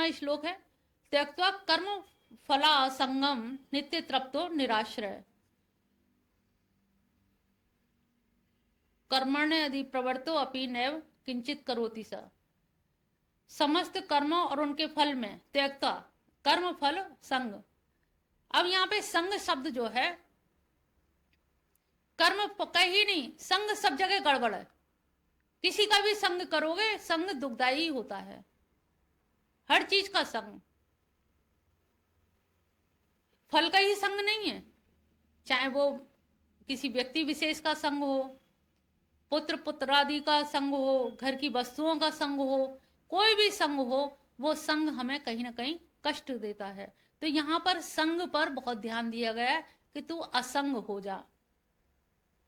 11वां श्लोक है, त्यक्त्वा कर्म फला संगम नित्य तृप्तो निराश्रय। कर्मण्य यदि प्रवर्तो अपि नैव किंचित करोति स। समस्त कर्मों और उनके फल में त्यक्ता, कर्म फल संग। अब यहाँ पे संग शब्द जो है, कर्म कहीं नहीं, संग सब जगह गड़बड़ है। किसी का भी संग करोगे, संग दुखदाई होता है, हर चीज का संग। फल का ही संग नहीं है, चाहे वो किसी व्यक्ति विशेष का संग हो, पुत्र पुत्रादि का संग हो, घर की वस्तुओं का संग हो, कोई भी संग हो, वो संग हमें कहीं ना कहीं कष्ट देता है। तो यहाँ पर संग पर बहुत ध्यान दिया गया है कि तू असंग हो जा।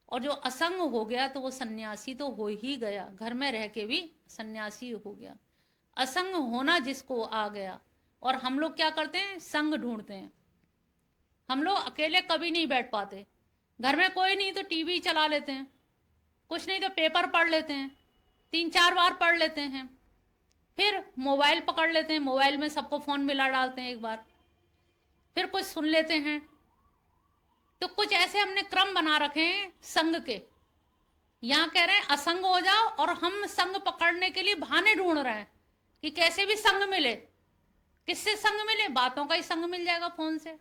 और जो असंग हो गया तो वो सन्यासी तो हो ही गया, घर में रह के भी सन्यासी हो गया। असंग होना जिसको आ गया। और हम लोग क्या करते हैं, संग ढूंढते हैं। हम लोग अकेले कभी नहीं बैठ पाते, घर में कोई नहीं तो टीवी चला लेते हैं, कुछ नहीं तो पेपर पढ़ लेते हैं, 3-4 बार पढ़ लेते हैं, फिर मोबाइल पकड़ लेते हैं, मोबाइल में सबको फोन मिला डालते हैं एक बार, फिर कुछ सुन लेते हैं। तो कुछ ऐसे हमने क्रम बना रखे हैं संग के। यहाँ कह रहे हैं असंग हो जाओ, और हम संग पकड़ने के लिए बहाने ढूंढ रहे हैं कि कैसे भी संग मिले। किससे संग मिले? बातों का ही संग मिल जाएगा फोन से।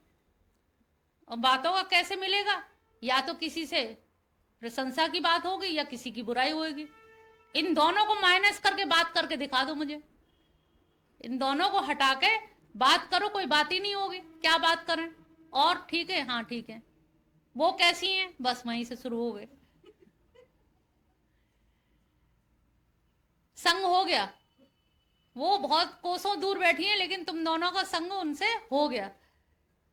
और बातों का कैसे मिलेगा? या तो किसी से प्रशंसा की बात होगी या किसी की बुराई होगी। इन दोनों को माइनस करके बात करके दिखा दो मुझे, इन दोनों को हटा के बात करो, कोई बात ही नहीं होगी। क्या बात करें? और ठीक है, हाँ ठीक है, वो कैसी हैं, बस वहीं से शुरू हो गए। संग हो गया, वो बहुत कोसों दूर बैठी हैं, लेकिन तुम दोनों का संग उनसे हो गया।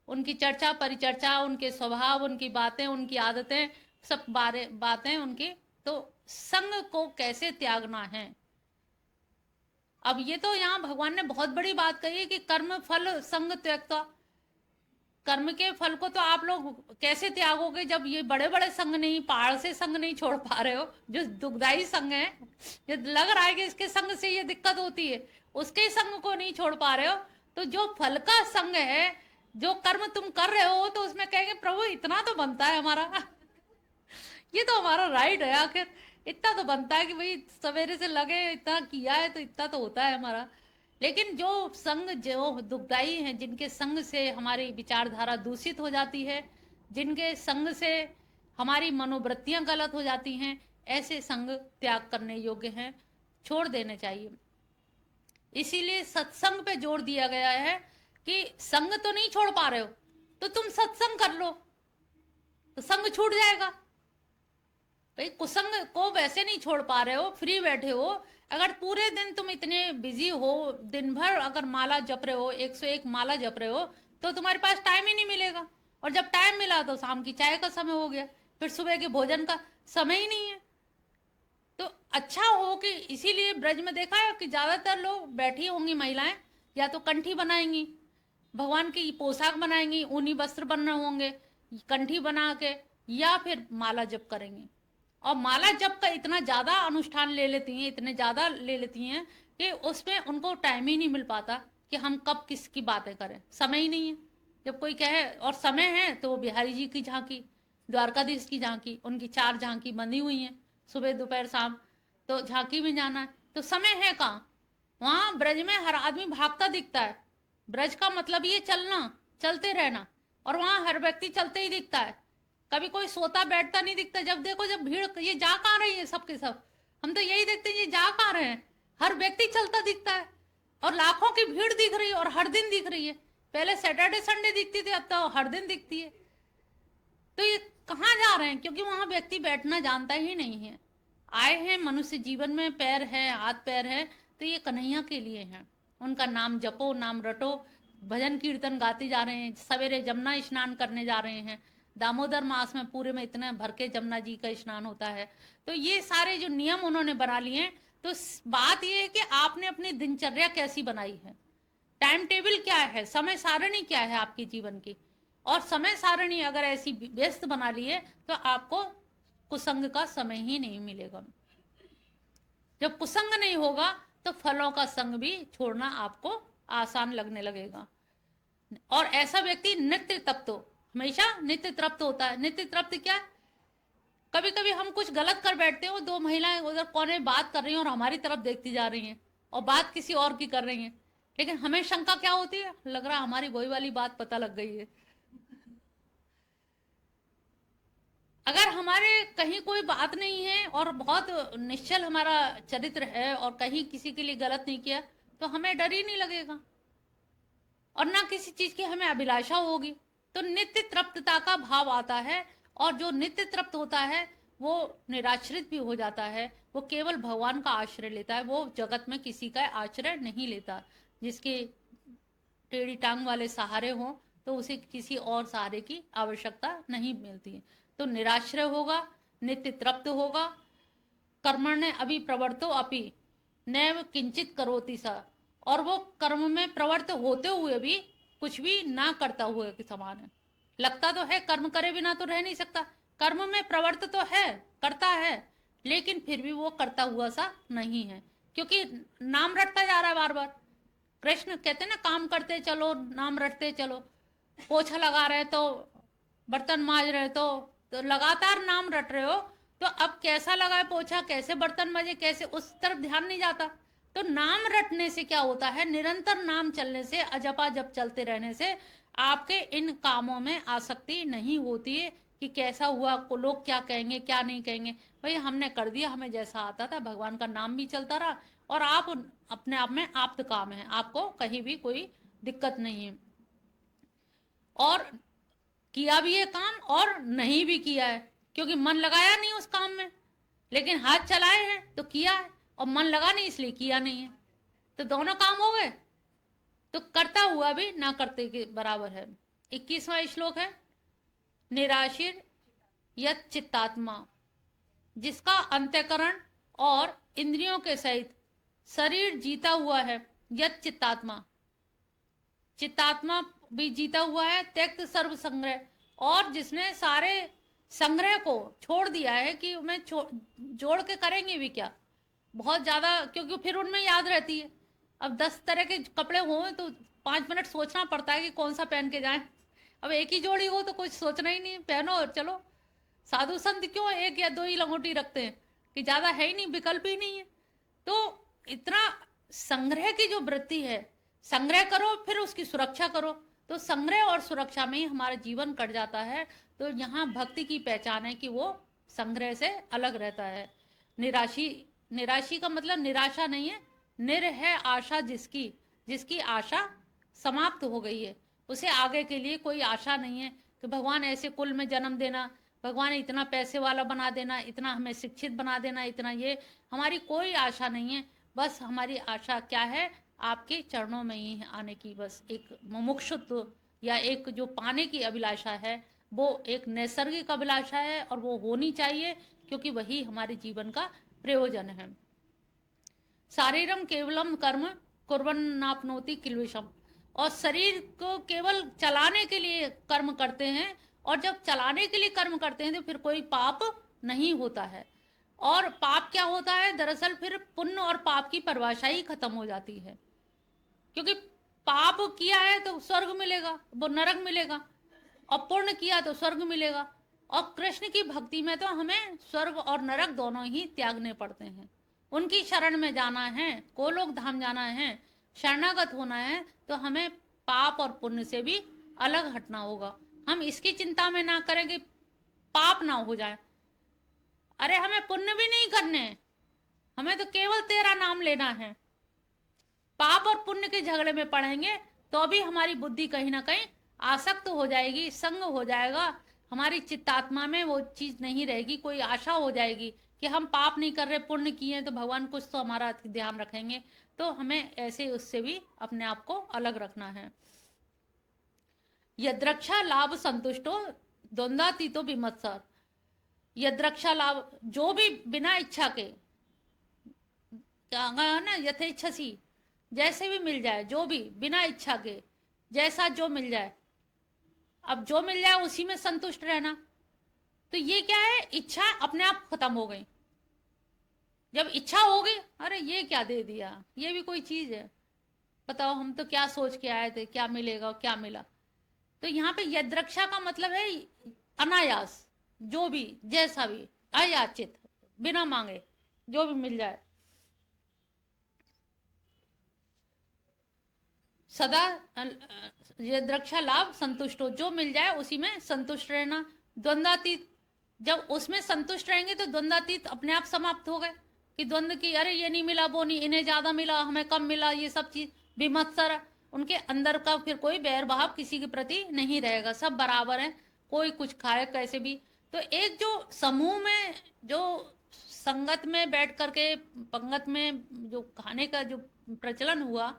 उनकी चर्चा परिचर्चा, उनके स्वभाव, उनकी बातें, उनकी आदतें, सब बातें उनकी। तो संग को कैसे त्यागना है? अब ये तो यहाँ भगवान ने बहुत बड़ी बात कही है कि कर्म फल संग त्यक्ता। कर्म के फल को तो आप लोग कैसे त्यागोगे जब ये बड़े बड़े संग नहीं, पहाड़ से संग नहीं छोड़ पा रहे हो, जो दुखदाई संग है, जो लग रहा है कि इसके संग से ये दिक्कत होती है, उसके संग को नहीं छोड़ पा रहे हो। तो जो फल का संग है, जो कर्म तुम कर रहे हो, तो उसमें कहेंगे प्रभु इतना तो बनता है हमारा ये तो हमारा राइट है, आखिर इतना तो बनता है कि भाई सवेरे से लगे, इतना किया है तो इतना तो होता है हमारा। लेकिन जो संग जो दुखदाई हैं, जिनके संग से हमारी विचारधारा दूषित हो जाती है, जिनके संग से हमारी मनोवृत्तियां गलत हो जाती हैं, ऐसे संग त्याग करने योग्य हैं, छोड़ देने चाहिए। इसीलिए सत्संग पे जोर दिया गया है कि संग तो नहीं छोड़ पा रहे हो तो तुम सत्संग कर लो, तो संग छूट जाएगा। भाई कुसंग को वैसे नहीं छोड़ पा रहे हो, फ्री बैठे हो, अगर पूरे दिन तुम इतने बिजी हो, दिन भर अगर माला जप रहे हो, 101 माला जप रहे हो, तो तुम्हारे पास टाइम ही नहीं मिलेगा। और जब टाइम मिला तो शाम की चाय का समय हो गया, फिर सुबह के भोजन का समय ही नहीं है। तो अच्छा हो कि इसीलिए ब्रज में देखा है कि ज्यादातर लोग बैठी होंगी महिलाएं, या तो कंठी बनाएंगी, भगवान की पोशाक बनाएंगी, ऊनी वस्त्र बन रहे होंगे, कंठी बना के, या फिर माला जप करेंगी। और माला जप का इतना ज्यादा अनुष्ठान ले लेती हैं, इतने ज्यादा ले लेती हैं कि उसमें उनको टाइम ही नहीं मिल पाता कि हम कब किसकी बातें करें, समय ही नहीं है। जब कोई कहे और समय है तो वो बिहारी जी की झांकी, द्वारकाधीश की झांकी, उनकी 4 झांकी बंधी हुई हैं, सुबह दोपहर शाम, तो झांकी में जाना है, तो समय है कहाँ? वहां ब्रज में हर आदमी भागता दिखता है। ब्रज का मतलब ये चलना, चलते रहना, और वहां हर व्यक्ति चलते ही दिखता है, कभी कोई सोता बैठता नहीं दिखता। जब देखो, जब भीड़, ये जा कहाँ रही है सबके सब, हम तो यही देखते हैं ये जा कहाँ रहे हैं, हर व्यक्ति चलता दिखता है, और लाखों की भीड़ दिख रही है, और हर दिन दिख रही है। पहले सैटरडे संडे दिखती थी, अब तो हर दिन दिखती है। तो ये कहाँ जा रहे हैं? क्योंकि वहां व्यक्ति बैठना जानता ही नहीं है। आए हैं मनुष्य जीवन में, पैर है, हाथ पैर है, तो ये कन्हैया के लिए है। उनका नाम जपो, नाम रटो, भजन कीर्तन गाते जा रहे हैं, सवेरे जमुना स्नान करने जा रहे हैं। दामोदर मास में पूरे में इतने भर के जमुना जी का स्नान होता है। तो ये सारे जो नियम उन्होंने बना लिए हैं, तो बात ये है कि आपने अपनी दिनचर्या कैसी बनाई है, टाइम टेबल क्या है, समय सारणी क्या है आपके जीवन की। और समय सारणी अगर ऐसी व्यस्त बना ली है तो आपको कुसंग का समय ही नहीं मिलेगा। जब कुसंग नहीं होगा तो फलों का संग भी छोड़ना आपको आसान लगने लगेगा। और ऐसा व्यक्ति नित्य तृप्त हो, हमेशा नित्य तृप्त होता है। नित्य तृप्त क्या? कभी कभी हम कुछ गलत कर बैठते हैं, वो दो महिलाएं उधर कोने बात कर रही हैं और हमारी तरफ देखती जा रही हैं और बात किसी और की कर रही हैं, लेकिन हमें शंका क्या होती है, लग रहा हमारी वही वाली बात पता लग गई है। अगर हमारे कहीं कोई बात नहीं है और बहुत निश्चल हमारा चरित्र है और कहीं किसी के लिए गलत नहीं किया, तो हमें डर ही नहीं लगेगा और ना किसी चीज की हमें अभिलाषा होगी। तो नित्य तृप्तता का भाव आता है, और जो नित्य तृप्त होता है वो निराश्रित भी हो जाता है, वो केवल भगवान का आश्रय लेता है, वो जगत में किसी का आश्रय नहीं लेता। जिसके टेढ़ी टांग वाले सहारे हों तो उसे किसी और सहारे की आवश्यकता नहीं मिलती है। तो निराश्रय होगा, नित्य तृप्त होगा। कर्मण्य अभी प्रवर्तो अपि नैव किंचित करोति सा, और वो कर्म में प्रवृत्त होते हुए भी कुछ भी ना करता हुए के समान है। लगता तो है कर्म करे बिना तो रह नहीं सकता, कर्म में प्रवृत्त तो है, करता है, लेकिन फिर भी वो करता हुआ सा नहीं है, क्योंकि नाम रटता जा रहा है बार बार। कृष्ण कहते हैं ना, काम करते चलो, नाम रटते चलो। पोछा लगा रहे तो, बर्तन मांज रहे तो लगातार नाम रट रहे हो, तो अब कैसा लगा है पोछा, कैसे बर्तन मांजे, कैसे, उस तरफ ध्यान नहीं जाता। तो नाम रटने से क्या होता है, निरंतर नाम चलने से, अजपा जप चलते रहने से आपके इन कामों में आसक्ति नहीं होती है कि कैसा हुआ, को लोग क्या कहेंगे क्या नहीं कहेंगे। भाई हमने कर दिया, हमें जैसा आता था, भगवान का नाम भी चलता रहा, और आप अपने आप में आप्त काम है, आपको कहीं भी कोई दिक्कत नहीं है। और किया भी है काम और नहीं भी किया है, क्योंकि मन लगाया नहीं उस काम में, लेकिन हाथ चलाए हैं तो किया है, और मन लगा नहीं इसलिए किया नहीं है, तो दोनों काम हो गए। तो करता हुआ भी ना करते के बराबर है। 21वां श्लोक है, निराशिर यत चित्तात्मा, जिसका अंतःकरण और इंद्रियों के सहित शरीर जीता हुआ है। यत चित्तात्मा, चित्तात्मा भी जीता हुआ है। त्यक्त सर्व संग्रह, और जिसने सारे संग्रह को छोड़ दिया है कि मैं जोड़ के करेंगे भी क्या, बहुत ज्यादा, क्योंकि फिर उनमें याद रहती है। अब 10 तरह के कपड़े हों तो 5 मिनट सोचना पड़ता है कि कौन सा पहन के जाए। अब एक ही जोड़ी हो तो कुछ सोचना ही नहीं, पहनो और चलो। साधु संत क्यों एक या दो ही लंगोटी रखते हैं, कि ज्यादा है ही नहीं, विकल्प ही नहीं है। तो इतना संग्रह की जो वृत्ति है, संग्रह करो फिर उसकी सुरक्षा करो, तो संग्रह और सुरक्षा में ही हमारा जीवन कट जाता है। तो यहाँ भक्ति की पहचान है कि वो संग्रह से अलग रहता है। निराशी, निराशी का मतलब निराशा नहीं है, निर है आशा जिसकी, जिसकी आशा समाप्त हो गई है, उसे आगे के लिए कोई आशा नहीं है कि भगवान ऐसे कुल में जन्म देना, भगवान इतना पैसे वाला बना देना, इतना हमें शिक्षित बना देना, इतना ये, हमारी कोई आशा नहीं है। बस हमारी आशा क्या है, आपके चरणों में ही आने की, बस एक मुमुक्षुत्व या एक जो पाने की अभिलाषा है, वो एक नैसर्गिक अभिलाषा है और वो होनी चाहिए, क्योंकि वही हमारे जीवन का प्रयोजन है। शारीरम केवलम कर्म कुर्वन्नाप्नोति किल्बिषम, और शरीर को केवल चलाने के लिए कर्म करते हैं, और जब चलाने के लिए कर्म करते हैं तो फिर कोई पाप नहीं होता है। और पाप क्या होता है, दरअसल फिर पुण्य और पाप की परिभाषा ही खत्म हो जाती है, क्योंकि पाप किया है तो स्वर्ग मिलेगा, वो नरक मिलेगा, और पुण्य किया तो स्वर्ग मिलेगा। और कृष्ण की भक्ति में तो हमें स्वर्ग और नरक दोनों ही त्यागने पड़ते हैं। उनकी शरण में जाना है, गोलोक धाम जाना है, शरणागत होना है, तो हमें पाप और पुण्य से भी अलग हटना होगा। हम इसकी चिंता में ना करें कि पाप ना हो जाए, अरे हमें पुण्य भी नहीं करने, हमें तो केवल तेरा नाम लेना है। पाप और पुण्य के झगड़े में पड़ेंगे तो भी हमारी बुद्धि कहीं ना कहीं आसक्त हो जाएगी, संग हो जाएगा, हमारी चित्तात्मा में वो चीज नहीं रहेगी, कोई आशा हो जाएगी कि हम पाप नहीं कर रहे, पुण्य किए तो भगवान कुछ तो हमारा ध्यान रखेंगे। तो हमें ऐसे उससे भी अपने आप को अलग रखना है। यद्रक्षा लाभ संतुष्टो द्वंद्वातीतो विमत्सर, यद्रक्षा लाभ, जो भी बिना इच्छा के, क्या ना, यथेच्छसी, जैसे भी मिल जाए, जो भी बिना इच्छा के, जैसा जो मिल जाए, अब जो मिल जाए उसी में संतुष्ट रहना। तो ये क्या है, इच्छा अपने आप खत्म हो गई। जब इच्छा हो गई, अरे ये क्या दे दिया, ये भी कोई चीज है, बताओ, हम तो क्या सोच के आए थे, क्या मिलेगा और क्या मिला। तो यहाँ पे यद्रक्षा का मतलब है अनायास, जो भी जैसा भी, अयाचित, बिना मांगे जो भी मिल जाए। सदा यद्रक्षा लाभ संतुष्ट हो, जो मिल जाए उसी में संतुष्ट रहना। द्वंद्वातीत, जब उसमें संतुष्ट रहेंगे तो द्वंद्वातीत अपने आप समाप्त हो गए, कि द्वंद्व की, अरे ये नहीं मिला, वो नहीं, इन्हें ज्यादा मिला, हमें कम मिला, ये सब चीज विमत्सर, उनके अंदर का फिर कोई बैर भाव किसी के प्रति नहीं रहेगा, सब बराबर है, कोई कुछ खाए कैसे भी। तो एक जो समूह में, जो संगत में बैठ करके, पंगत में जो खाने का जो प्रचलन हुआ,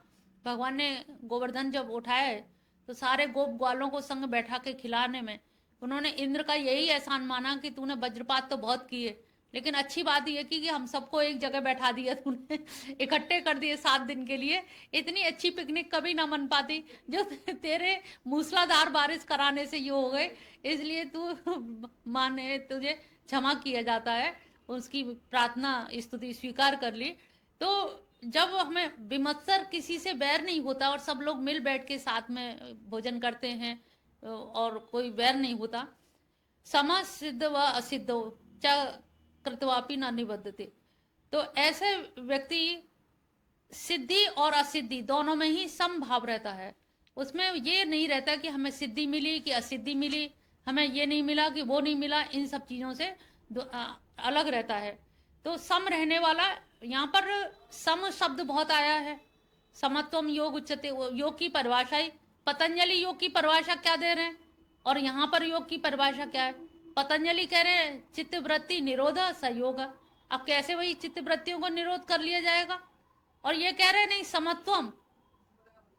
भगवान ने गोवर्धन जब उठाए तो सारे गोप ग्वालों को संग बैठा के खिलाने में उन्होंने इंद्र का यही एहसान माना कि तूने वज्रपात तो बहुत किए, लेकिन अच्छी बात यह की कि हम सबको एक जगह बैठा दिया तूने, इकट्ठे कर दिए 7 दिन के लिए। इतनी अच्छी पिकनिक कभी ना मन पाती, जो तेरे मूसलाधार बारिश कराने से ये हो गए, इसलिए तू माने, तुझे क्षमा किया जाता है। उसकी प्रार्थना स्तुति स्वीकार कर ली। तो जब हमें विमत्सर, किसी से बैर नहीं होता और सब लोग मिल बैठ के साथ में भोजन करते हैं और कोई बैर नहीं होता, समा सिद्ध व असिद्ध च कृतवापि न निबद्धते, तो ऐसे व्यक्ति सिद्धि और असिद्धि दोनों में ही समभाव रहता है। उसमें ये नहीं रहता कि हमें सिद्धि मिली कि असिद्धि मिली, हमें ये नहीं मिला कि वो नहीं मिला, इन सब चीजों से अलग रहता है। तो सम रहने वाला, यहाँ पर सम शब्द बहुत आया है। समत्वम योग उच्चते, योग की परिभाषा ही, पतंजलि योग की परिभाषा क्या दे रहे हैं और यहाँ पर योग की परिभाषा क्या है। पतंजलि कह रहे हैं चित्त वृत्ति निरोध सहयोग। अब कैसे वही चित्त वृत्तियों को निरोध कर लिया जाएगा, और ये कह रहे हैं नहीं समत्वम,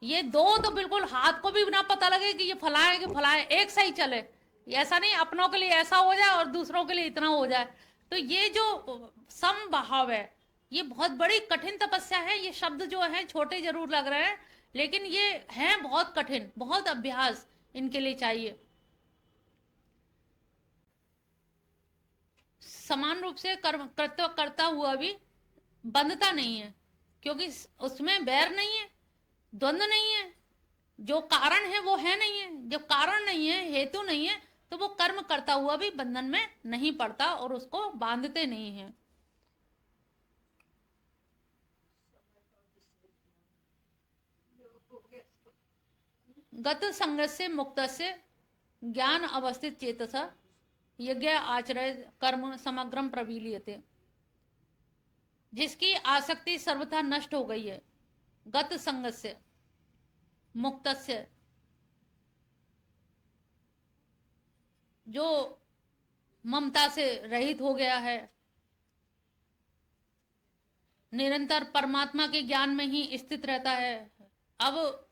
ये दो तो बिल्कुल हाथ को भी ना पता लगे कि ये फलाए कि फलाए, एक सही चले, ऐसा नहीं अपनों के लिए ऐसा हो जाए और दूसरों के लिए इतना हो जाए। तो ये जो समभाव है, ये बहुत बड़ी कठिन तपस्या है। ये शब्द जो है छोटे जरूर लग रहे हैं, लेकिन ये है बहुत कठिन, बहुत अभ्यास इनके लिए चाहिए। समान रूप से कर्म कर्तव्य करता हुआ भी बंधता नहीं है, क्योंकि उसमें बैर नहीं है, द्वंद्व नहीं है, जो कारण है वो है नहीं है, जब कारण नहीं है, हेतु नहीं है, तो वो कर्म करता हुआ भी बंधन में नहीं पड़ता और उसको बांधते नहीं है। गत संगत से मुक्त से ज्ञान अवस्थित चेतस यज्ञ आचरय कर्म समग्रम प्रवीलियते, जिसकी आसक्ति सर्वथा नष्ट हो गई है, गत संगत से मुक्त से, जो ममता से रहित हो गया है, निरंतर परमात्मा के ज्ञान में ही स्थित रहता है। अब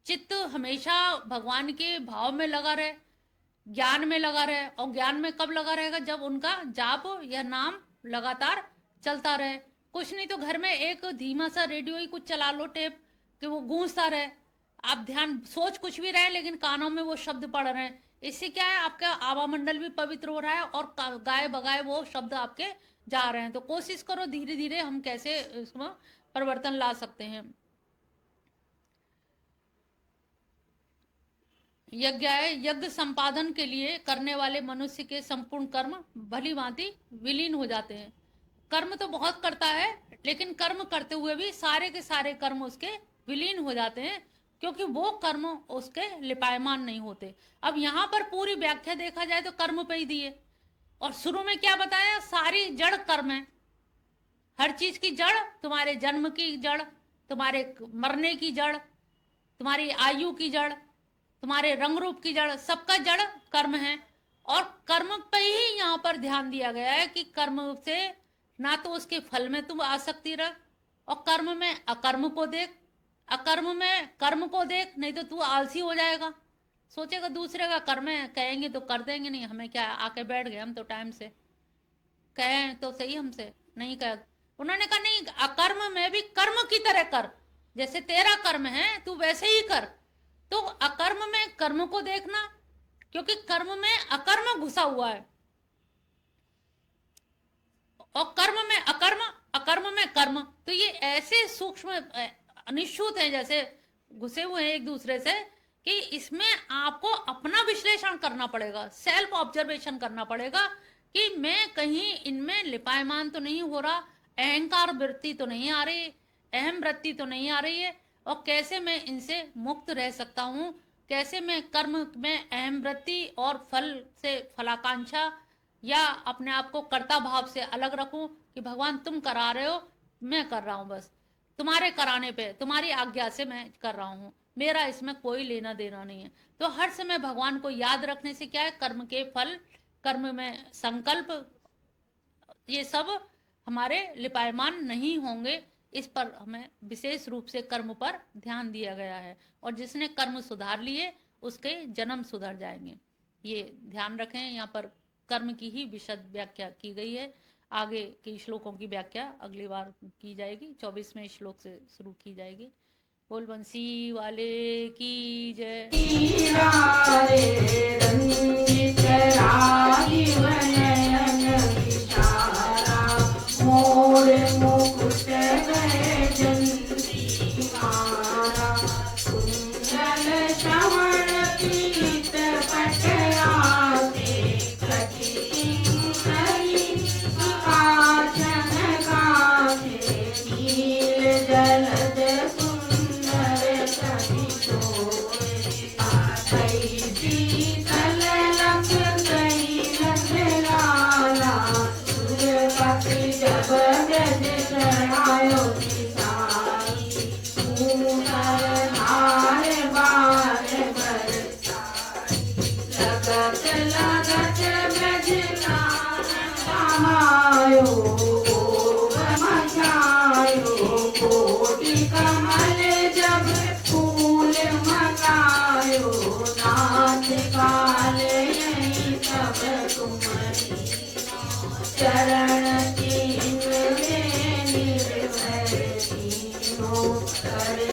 चित्त हमेशा भगवान के भाव में लगा रहे, ज्ञान में लगा रहे, और ज्ञान में कब लगा रहेगा, जब उनका जाप या नाम लगातार चलता रहे। कुछ नहीं तो घर में एक धीमा सा रेडियो ही कुछ चला लो, टेप, कि वो गूंजता रहे, आप ध्यान सोच कुछ भी रहे लेकिन कानों में वो शब्द पड़ रहे हैं। इससे क्या है, आपका आवा मंडल भी पवित्र हो रहा है और गाए बगाए वो शब्द आपके जा रहे हैं। तो कोशिश करो धीरे धीरे हम कैसे इसमें परिवर्तन ला सकते हैं। यज्ञ है, यज्ञ संपादन के लिए करने वाले मनुष्य के संपूर्ण कर्म भली भांति विलीन हो जाते हैं। कर्म तो बहुत करता है, लेकिन कर्म करते हुए भी सारे के सारे कर्म उसके विलीन हो जाते हैं, क्योंकि वो कर्म उसके लिपायमान नहीं होते। अब यहाँ पर पूरी व्याख्या देखा जाए तो कर्म पे ही दिए, और शुरू में क्या बताया, सारी जड़ कर्म है। हर चीज की जड़, तुम्हारे जन्म की जड़, तुम्हारे मरने की जड़, तुम्हारी आयु की जड़, तुम्हारे रंग रूप की जड़, सबका जड़ कर्म है। और कर्म पे ही यहाँ पर ध्यान दिया गया है कि कर्म से ना तो उसके फल में तुम आसक्ति रख, और कर्म में अकर्म को देख, अकर्म में कर्म को देख, नहीं तो तू आलसी हो जाएगा, सोचेगा दूसरे का कर्म है, कहेंगे तो कर देंगे, नहीं हमें क्या, आके बैठ गए हम तो टाइम से, कहें तो सही हमसे, नहीं कह। उन्होंने कहा नहीं, अकर्म में भी कर्म की तरह कर, जैसे तेरा कर्म है तू वैसे ही कर। तो अकर्म में कर्म को देखना, क्योंकि कर्म में अकर्म घुसा हुआ है, और कर्म में अकर्म, अकर्म में कर्म, तो ये ऐसे सूक्ष्म अनिश्चित हैं, जैसे घुसे हुए हैं एक दूसरे से, कि इसमें आपको अपना विश्लेषण करना पड़ेगा, सेल्फ ऑब्जर्वेशन करना पड़ेगा कि मैं कहीं इनमें लिपायमान तो नहीं हो रहा, अहंकार वृत्ति तो नहीं आ रही, अहम वृत्ति तो नहीं आ रही है, और कैसे मैं इनसे मुक्त रह सकता हूँ, कैसे मैं कर्म में अहम वृत्ति और फल से फलाकांक्षा या अपने आप को कर्ता भाव से अलग रखूं कि भगवान तुम करा रहे हो, मैं कर रहा हूं, बस तुम्हारे कराने पे, तुम्हारी आज्ञा से मैं कर रहा हूं, मेरा इसमें कोई लेना देना नहीं है। तो हर समय भगवान को याद रखने से क्या है, कर्म के फल, कर्म में संकल्प, ये सब हमारे लिपायमान नहीं होंगे। इस पर हमें विशेष रूप से कर्म पर ध्यान दिया गया है, और जिसने कर्म सुधार लिए उसके जन्म सुधर जाएंगे, ये ध्यान रखें। यहाँ पर कर्म की ही विशद व्याख्या की गई है, आगे के श्लोकों की व्याख्या अगली बार की जाएगी, 24वें श्लोक से शुरू की जाएगी। बोल बंसी वाले की जय।